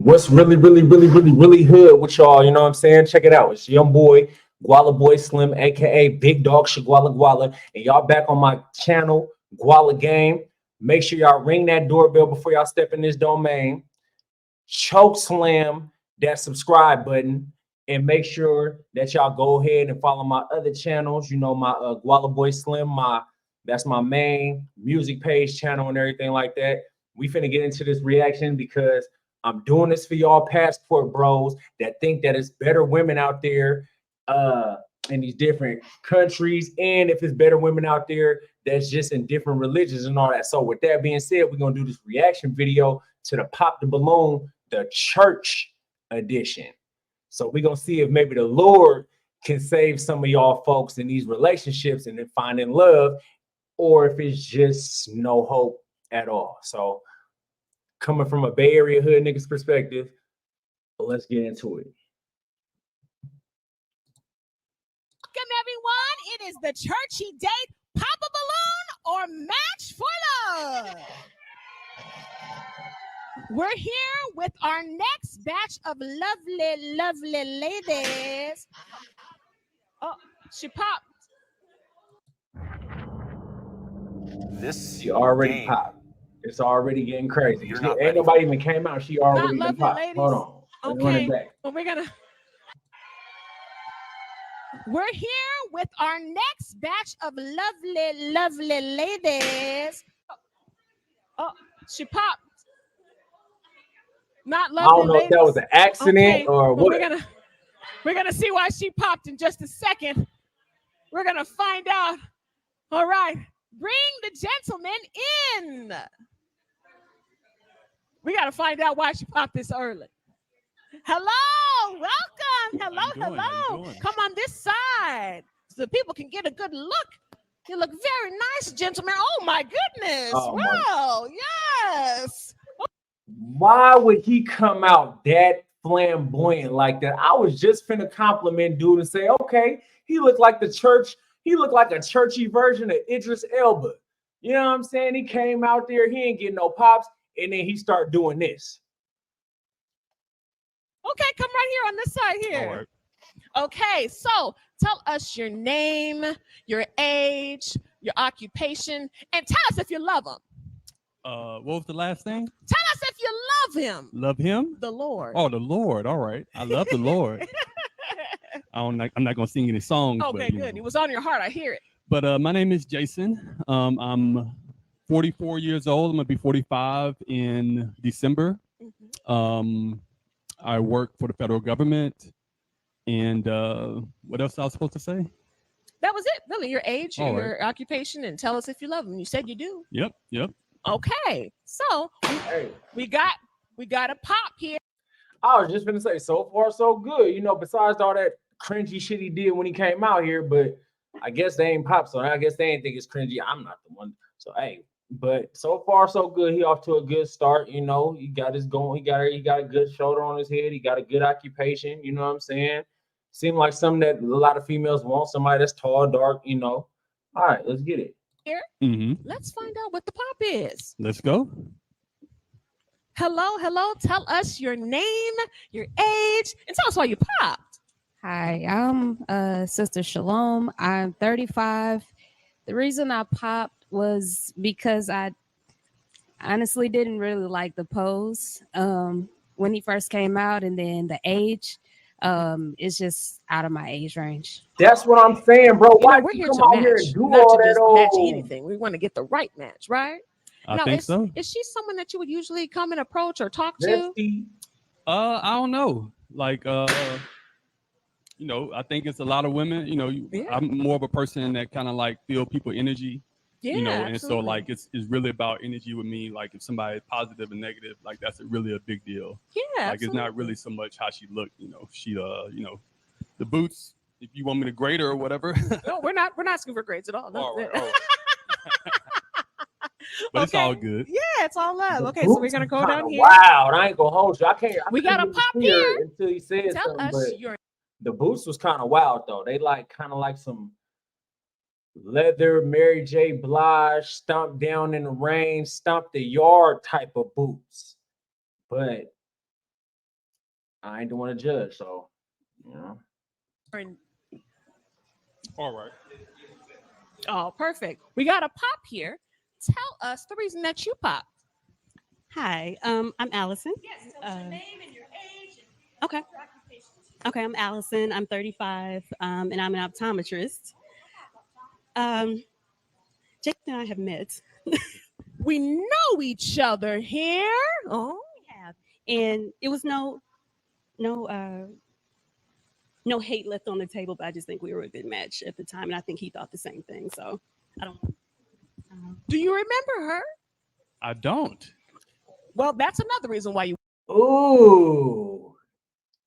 What's really hood with y'all? You know what I'm saying? Check it out. It's your young boy, Guala Boy Slim, aka Big Dog Shiguala Guala. And y'all back on my channel, Guala Game. Make sure y'all ring that doorbell before y'all step in this domain. Choke slam that subscribe button. And make sure that y'all go ahead and follow my other channels. You know, my Guala Boy Slim, that's my main music page channel and everything like that. We finna get into this reaction because I'm doing this for y'all passport bros that think that it's better women out there in these different countries, and if it's better women out there that's just in different religions and all that. So with that being said, we're gonna do this reaction video to the Pop the Balloon, the church edition. So we're gonna see if maybe the Lord can save some of y'all folks in these relationships and then finding love, or if it's just no hope at all. So coming from a Bay Area hood nigga's perspective, let's get into it. Welcome everyone. It is the churchy date, Pop a Balloon or Match for Love. We're here with our next batch of lovely ladies. Oh, she popped. She already popped. It's already getting crazy. Ain't nobody even came out. She already been popped. Ladies. Hold on. Let's run it back. Well, we're here with our next batch of lovely ladies. Oh, she popped. Not lovely. I don't know ladies. if that was an accident or what. We're gonna see why she popped in just a second. We're gonna find out. All right, bring the gentleman in. We gotta find out why she popped this early. Hello, welcome. Hello. Come on this side so the people can get a good look. You look very nice, gentlemen. Oh my goodness! Wow, yes. Why would he come out that flamboyant like that? I was just finna compliment dude and say, okay, he looked like the church. He looked like a churchy version of Idris Elba. You know what I'm saying? He came out there, he ain't getting no pops, and then he started doing this. Okay, come right here on this side here. All right. Okay, so tell us your name, your age, your occupation, and tell us if you love him. What was the last thing? Tell us if you love him. Love him? The Lord. Oh, the Lord. All right. I love the Lord. I'm not gonna sing any songs. Okay, but, good. It was on your heart. I hear it. But my name is Jason. I'm 44 years old. I'm gonna be 45 in December. I work for the federal government. And what else I was supposed to say? That was it, really. Your age, All your occupation, and tell us if you love him. You said you do. Yep. Okay, so we got a pop here. I was just gonna say, so far so good. You know, besides all that cringy shit he did when he came out here, but I guess they ain't pop, so I guess they ain't think it's cringy. I'm not the one. So hey, but so far so good. He off to a good start. You know, he got his going. He got a good shoulder on his head. He got a good occupation. You know what I'm saying? Seemed like something that a lot of females want. Somebody that's tall, dark. You know. All right, let's get it. Here, let's find out what the pop is. Let's go. Hello. Tell us your name, your age, and tell us why you popped. Hi, I'm Sister Shalom. I'm 35. The reason I popped was because I honestly didn't really like the pose when he first came out, and then the age is just out of my age range. That's what I'm saying, bro. Why we're you here come to out match, here and do not all to that? just match anything. We want to get the right match, right? I think so. Is she someone that you would usually come and approach or talk to? I don't know. Like you know, I think it's a lot of women. You know, I'm more of a person that kind of like feel people energy. Yeah, you know, and absolutely. so like it's really about energy with me. Like if somebody is positive and negative, like that's really a big deal. Yeah, like absolutely. It's not really so much how she looked. You know, she you know, the boots. If you want me to grade her or whatever. No, we're not asking for grades at all. No. All right. But it's all good. Yeah, it's all love. Okay, so we're gonna go down here. Wow, I ain't gonna hold you. We got a pop here until he said tell something. Us but your the boots was kind of wild though. They like kind of like some leather Mary J. Blige stomp down in the rain, stomp the yard type of boots. But I ain't the one to judge. So, you know. All right. Oh, perfect. We got a pop here. Tell us the reason that you popped. Hi, I'm Allison. Yes, tell us your name and your age. Okay. Your occupation. Okay, I'm Allison. I'm 35, and I'm an optometrist. Jake and I have met. We know each other here. Oh, We have, and it was no hate left on the table, but I just think we were a good match at the time, and I think he thought the same thing. So I don't. do you remember her? I don't. Well, that's another reason why you. Ooh,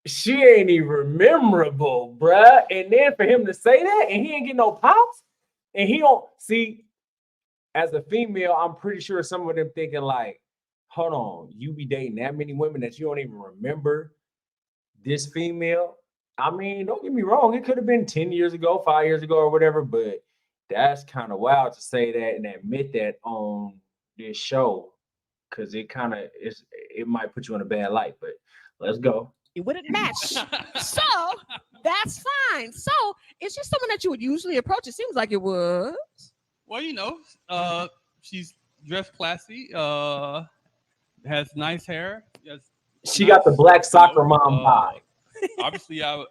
she ain't even memorable, bruh. And then for him to say that, and he ain't get no pops, and he don't see. As a female, I'm pretty sure some of them thinking like, hold on, you be dating that many women that you don't even remember this female. I mean, don't get me wrong, it could have been 10 years ago, 5 years ago, or whatever, but that's kind of wild to say that and admit that on this show, because it kind of is, it might put you in a bad light, but let's go. It wouldn't match. So that's fine. So it's just someone that you would usually approach. It seems like it was. Well, she's dressed classy, has nice hair. She got the black soccer mom vibe. Obviously, the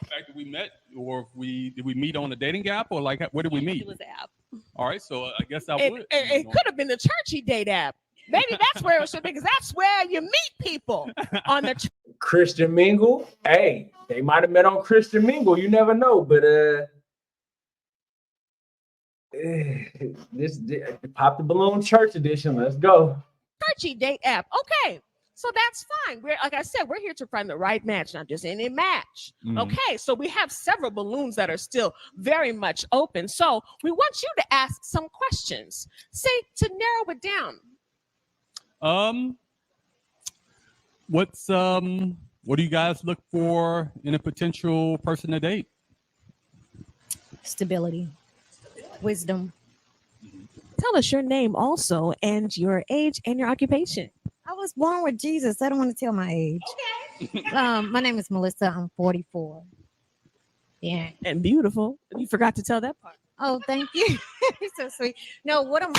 fact that we met, or did we meet on a dating app, or like where did we meet? It was the app. All right, so I guess I would. It could have been the churchy date app. Maybe that's where it should be, because that's where you meet people on the Christian Mingle. Hey, they might have met on Christian Mingle. You never know, but this Pop the Balloon Church Edition. Let's go. churchy date app. Okay, so that's fine. We're, like I said, we're here to find the right match, not just any match. Okay, so we have several balloons that are still very much open. So we want you to ask some questions. Say, to narrow it down. What do you guys look for in a potential person to date? Stability, wisdom. Tell us your name also, and your age and your occupation. I was born with Jesus. I don't want to tell my age. Okay. My name is Melissa. I'm 44. Yeah. And beautiful. You forgot to tell that part. Oh, thank you. You're so sweet. No, what I'm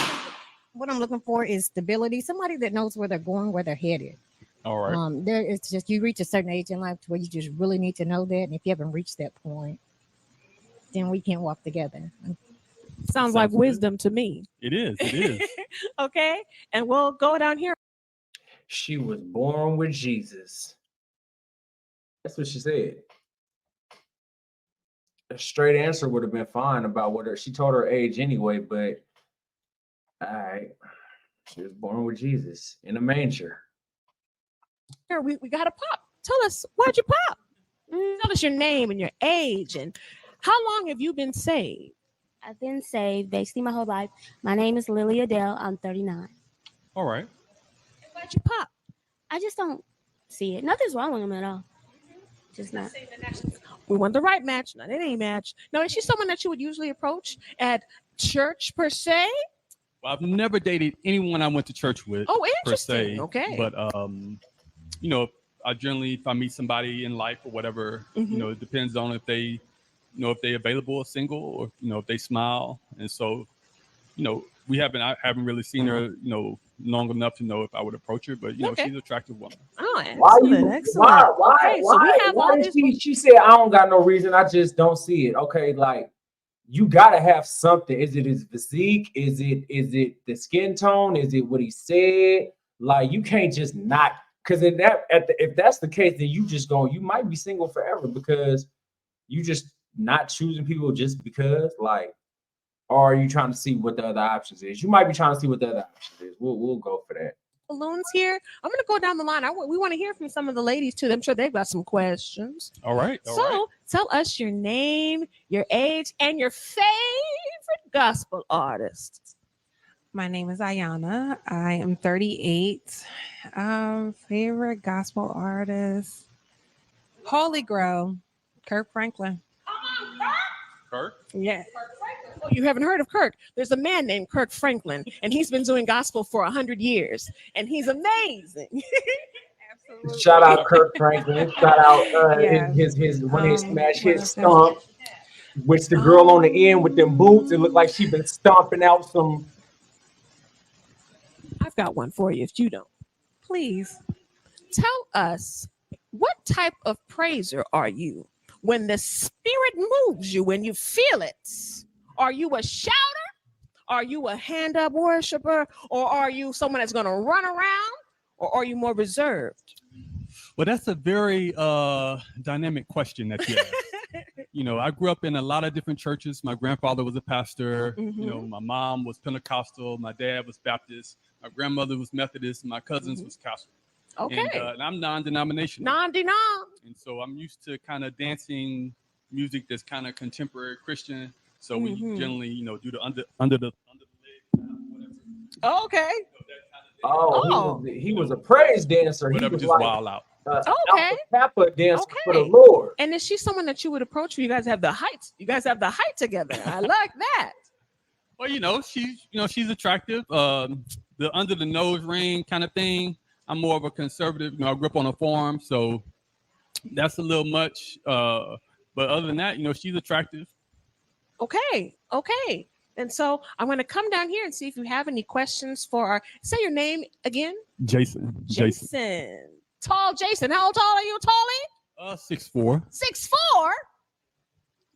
looking for is stability. Somebody that knows where they're going, where they're headed. All right. There, it's just you reach a certain age in life to where you just really need to know that. And if you haven't reached that point, then we can't walk together. Sounds like wisdom to me. It is. It is. Okay. And we'll go down here. She was born with Jesus. That's what she said. A straight answer would have been fine about what she told her age anyway, but all right. She was born with Jesus in a manger. Here, we got a pop. Tell us, why'd you pop? Tell us your name and your age and how long have you been saved? I've been saved basically my whole life. My name is Lily Adele. I'm 39. All right. Why'd you pop? I just don't see it. Nothing's wrong with him at all. Just not. We want the right match, not any match. Now, is she someone that you would usually approach at church per se? Well, I've never dated anyone I went to church with. Oh, per se. interesting. Okay. But I generally, if I meet somebody in life or whatever, it depends on if they, if they're available or single, or if they smile. And so, I haven't really seen her, long enough to know if I would approach her. But she's an attractive woman. Oh, Excellent. Why did she said I don't got no reason, I just don't see it? Okay, like you gotta have something. Is it his physique? Is it the skin tone? Is it what he said? Like you can't just not, because if that's the case, then you might be single forever because you just not choosing people just because, like, or are you trying to see what the other options is? You might be trying to see what the other options is. We'll go for that. Balloons here. I'm gonna go down the line. We want to hear from some of the ladies too. I'm sure they've got some questions. All right. Tell us your name, your age, and your favorite gospel artist. My name is Ayana. I am 38. Favorite gospel artist, Holy Grail, Kirk Franklin. Kirk? Yeah. Oh, you haven't heard of Kirk? There's a man named Kirk Franklin, and he's been doing gospel for 100 years, and he's amazing. Shout out Kirk Franklin. Shout out Yeah. his when he smashed what his else is- stomp, which the girl on the end with them boots, it looked like she been stomping out some. I've got one for you if you don't. Please. Tell us, what type of praiser are you? When the spirit moves you, when you feel it, are you a shouter? Are you a hand up worshiper? Or are you someone that's going to run around? Or are you more reserved? Well, that's a very dynamic question that you asked. You know, I grew up in a lot of different churches. My grandfather was a pastor. You know, my mom was Pentecostal. My dad was Baptist. My grandmother was Methodist. And my cousins was Catholic. Okay. And I'm non-denominational. Non-denom. And so I'm used to kind of dancing music that's kind of contemporary Christian. So we generally, you know, do the under the leg, whatever. Okay. Oh, he was a praise dancer. He Whatever, was just like wild out. Okay. Kappa dancer for the Okay. Lord. And is she someone that you would approach? You guys have the height. You guys have the height together. I like that. Well, you know, she's attractive. The under the nose ring kind of thing. I'm more of a conservative. You know, I grew up on a farm, so that's a little much. But other than that, you know, she's attractive. Okay. Okay. And so I'm going to come down here and see if you have any questions for our. Say your name again. Jason. Tall Jason. How tall are you, Tally? 6'4". 6'4".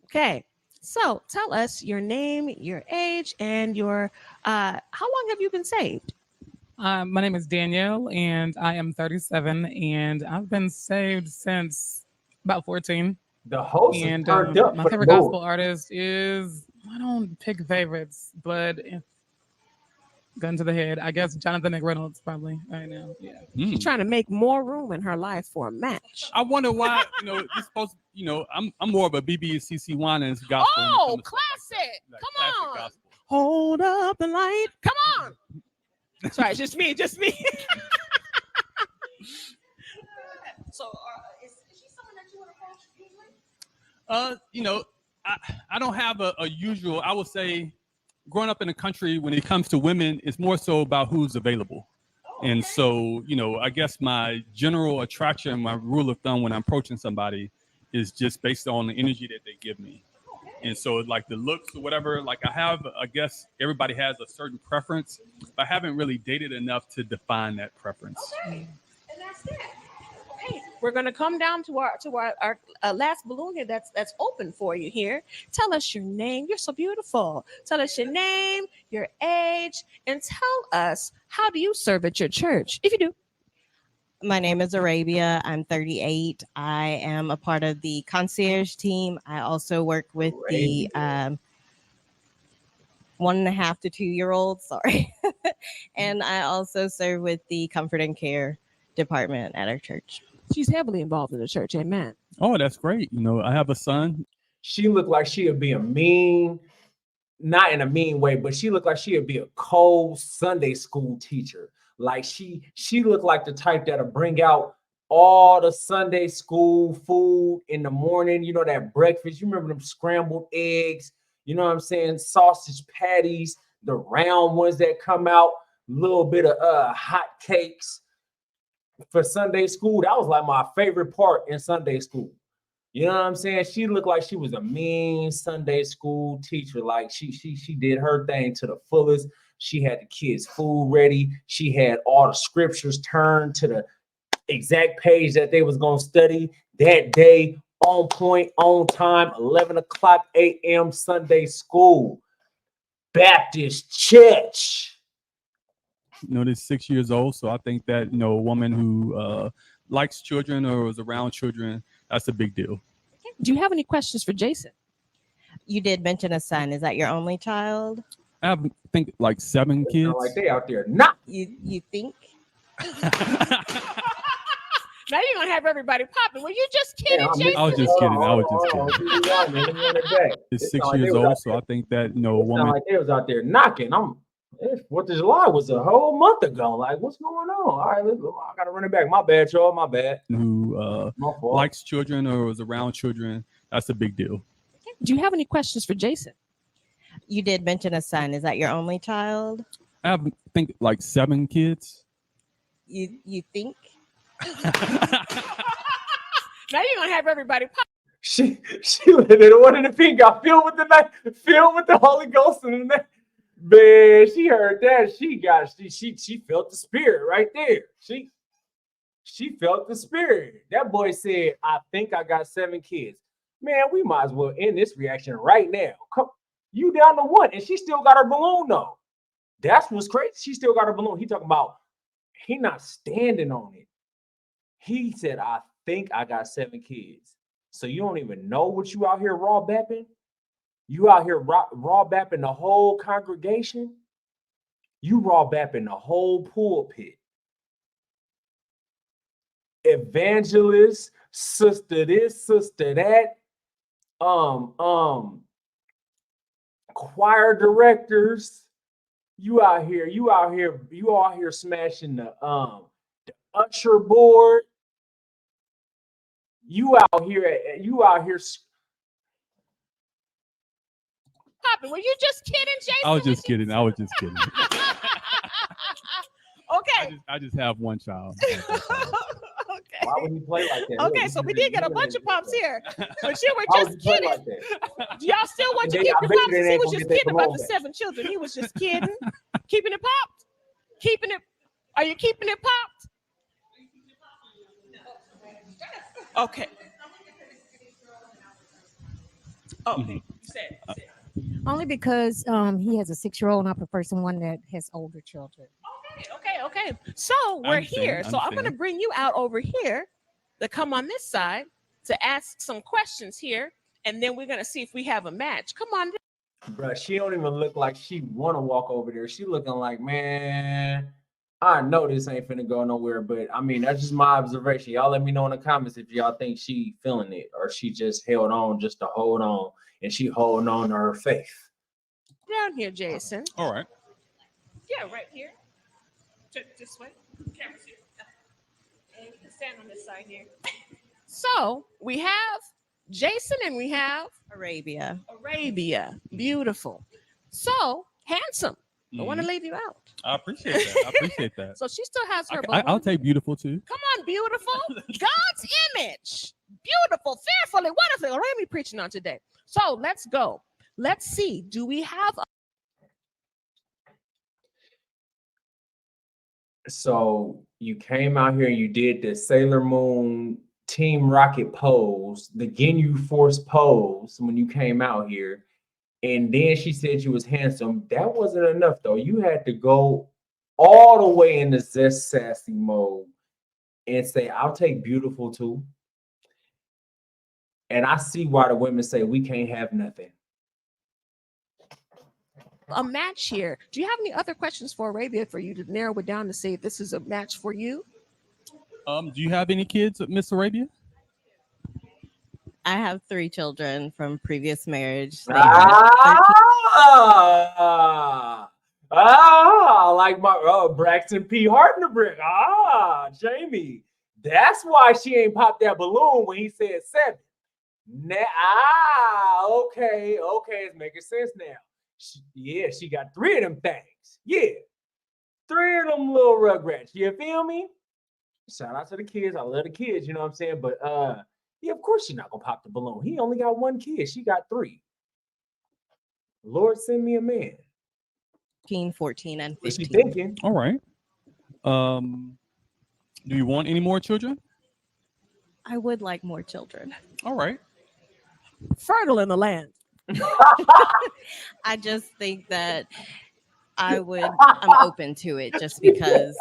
Okay. So tell us your name, your age, and your how long have you been saved? My name is Danielle, and I am 37, and I've been saved since about 14. The host And is turned up my for favorite the Lord. gospel artist is, I don't pick favorites, but gun to the head, I guess Jonathan McReynolds probably right now. Yeah. She's trying to make more room in her life for a match. I wonder why, you know, you're supposed to, you know, I'm more of a BB and CC Winans gospel. Oh, classic. Like Come classic on. gospel. Hold up the light. Come on. Sorry, just me. So, is she someone that you would approach usually? You know, I don't have a usual. I would say, growing up in the country, when it comes to women, it's more so about who's available. And so, you know, I guess my general attraction, my rule of thumb when I'm approaching somebody is just based on the energy that they give me. And so, like the looks or whatever, like I guess everybody has a certain preference, but I haven't really dated enough to define that preference. Okay, and that's it. Okay, we're gonna come down to our last balloon here. That's open for you here. Tell us your name. You're so beautiful. Tell us your name, your age, and tell us how do you serve at your church, if you do. My name is Arabia. I'm 38. I am a part of the concierge team. I also work with the 1.5 to 2-year-olds. Sorry. And I also serve with the comfort and care department at our church. She's heavily involved in the church. Amen. Oh, that's great. You know, I have a son. She looked like she would be a mean, not in a mean way, but she looked like she would be a cold Sunday school teacher. Like she looked like the type that'll bring out all the Sunday school food in the morning. You know, that breakfast. You remember them scrambled eggs, you know what I'm saying? Sausage patties, the round ones that come out, a little bit of hot cakes for Sunday school. That was like my favorite part in Sunday school. You know what I'm saying? She looked like she was a mean Sunday school teacher. Like she did her thing to the fullest. She had the kids' food ready. She had all the scriptures turned to the exact page that they was going to study that day, on point, on time, 11 o'clock a.m. Sunday school. Baptist church. You know, this 6 years old. So I think that, you know, a woman who likes children or is around children, that's a big deal. Do you have any questions for Jason? You did mention a son. Is that your only child? I have, I think, like 7 kids. Like they out there. Not you think? Now you're gonna have everybody popping. Were you just kidding, Jason? I was just kidding. It's 6 years old, so I think that, you know, a woman. Like they was out there knocking. What this July was a whole month ago. Like, what's going on? All right, I gotta run it back. My bad, y'all. My bad. Who likes children or is around children, that's a big deal. Do you have any questions for Jason? You did mention a son. Is that your only child? I have, I think, like 7 kids. You think? Now you're gonna have everybody pop. She the one in the pink got filled with the Holy Ghost in the neck. Man, she heard that. She felt the spirit right there. She felt the spirit. That boy said, I think I got 7 kids. Man, we might as well end this reaction right now. Come, you down to 1, and she still got her balloon though. That's what's crazy. She still got her balloon. He talking about he not standing on it. He said, I think I got 7 kids. So you don't even know what you out here raw bapping? You out here raw bapping the whole congregation? You raw bapping the whole pulpit. Evangelist, sister this, sister that, choir directors. You out here smashing the usher board. You out here. Poppy, were you just kidding, Jason? I was just kidding. Okay. I just have one child. Okay. Why would he play like that? Okay, so we did get a bunch of pops here, but you were just kidding. Like that? Do y'all still want to keep your pops? He was just kidding about the 7 children. He was just kidding. Keeping it popped? Keeping it? Are you keeping it popped? Okay. Okay. You said. Only because he has a 6-year-old and I prefer someone that has older children. Okay. So we're here. So I'm going to bring you out over here to come on this side to ask some questions here. And then we're going to see if we have a match. Come on. Bruh, she don't even look like she want to walk over there. She looking like, man, I know this ain't finna go nowhere. But I mean, that's just my observation. Y'all let me know in the comments if y'all think she feeling it or she just held on just to hold on and she holding on to her faith. Down here, Jason. All right. Yeah, right here. This way. Camera's here. And you can stand on this side here. So we have Jason and we have Arabia. Beautiful. So handsome. I want to leave you out. I appreciate that. So she still has her. I'll take beautiful too. Come on, beautiful. God's image. Beautiful, fearfully, wonderfully. What are we preaching on today? So let's go. Let's see. Do we have So you came out here, you did the Sailor Moon Team Rocket pose, the Ginyu Force pose when you came out here. And then she said you was handsome. That wasn't enough though. You had to go all the way into Zest Sassy mode and say, I'll take beautiful too. And I see why the women say we can't have nothing. a match here? Do you have any other questions for Arabia for you to narrow it down to say if this is a match for you? Do you have any kids, Miss Arabia? I have 3 children from previous marriage. Like my Braxton P. Hartnebrick. Jamie. That's why she ain't popped that balloon when he said 7. Okay, it's making sense now. She got 3 of them things. Yeah, 3 of them little rugrats. You feel me? Shout out to the kids. I love the kids. You know what I'm saying? But yeah, of course she's not gonna pop the balloon. He only got 1 kid. She got 3. Lord, send me a man. 14, and 15. What's she thinking? All right. Do you want any more children? I would like more children. All right. Fertile in the land. I just think that I'm open to it just because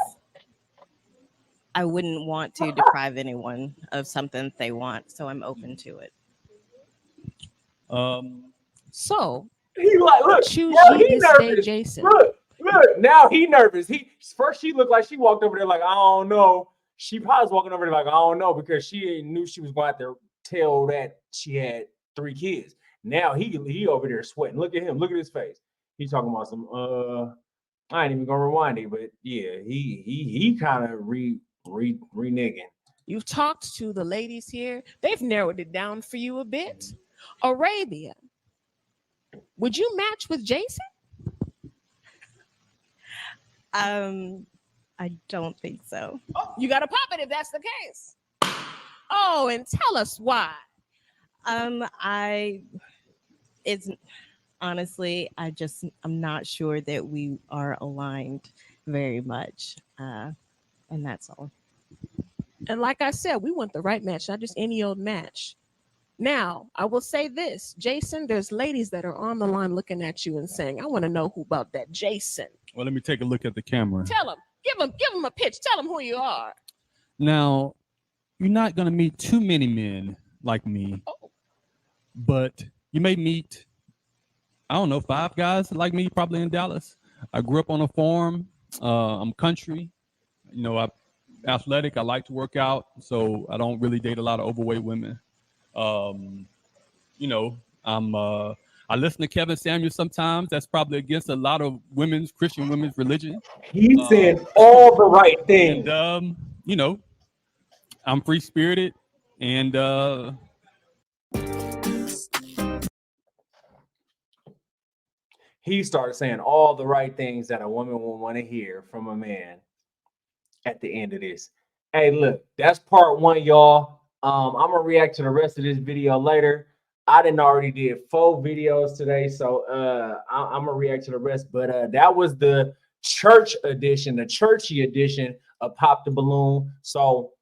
I wouldn't want to deprive anyone of something they want. So I'm open to it. So he like, look, choose now you he this nervous. day, Jason. Look, now he nervous. First she looked like she walked over there like, I don't know. She probably was walking over there like, I don't know, because she knew she was going to have to tell that she had 3 kids. Now he over there sweating. Look at him. Look at his face. He's talking about some I ain't even gonna rewind it, but yeah, he kind of reneging. You've talked to the ladies here. They've narrowed it down for you a bit. Arabia, would you match with Jason? I don't think so. Oh, you gotta pop it if that's the case. Oh, and tell us why. It's honestly, I'm not sure that we are aligned very much. And that's all. And like I said, we want the right match, not just any old match. Now, I will say this, Jason, there's ladies that are on the line looking at you and saying, I want to know who about that Jason. Well, let me take a look at the camera. Tell them, give them a pitch. Tell them who you are. Now, you're not going to meet too many men like me, but you may meet, I don't know, 5 guys like me, probably in Dallas. I grew up on a farm. I'm country. You know, I'm athletic. I like to work out, so I don't really date a lot of overweight women. You know, I listen to Kevin Samuels sometimes. That's probably against a lot of Christian women's religion. He's saying all the right things. And, you know, I'm free spirited, and he started saying all the right things that a woman will want to hear from a man at the end of this. Hey, look, that's part 1, y'all. I'm gonna react to the rest of this video later. I already did 4 videos today, so I'm gonna react to the rest. But that was the church edition, the churchy edition of Pop the Balloon. So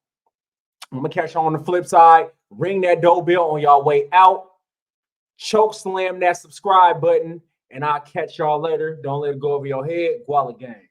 I'm gonna catch you on the flip side. Ring that doorbell on y'all way out. Choke slam that subscribe button, and I'll catch y'all later. Don't let it go over your head. Guala gang.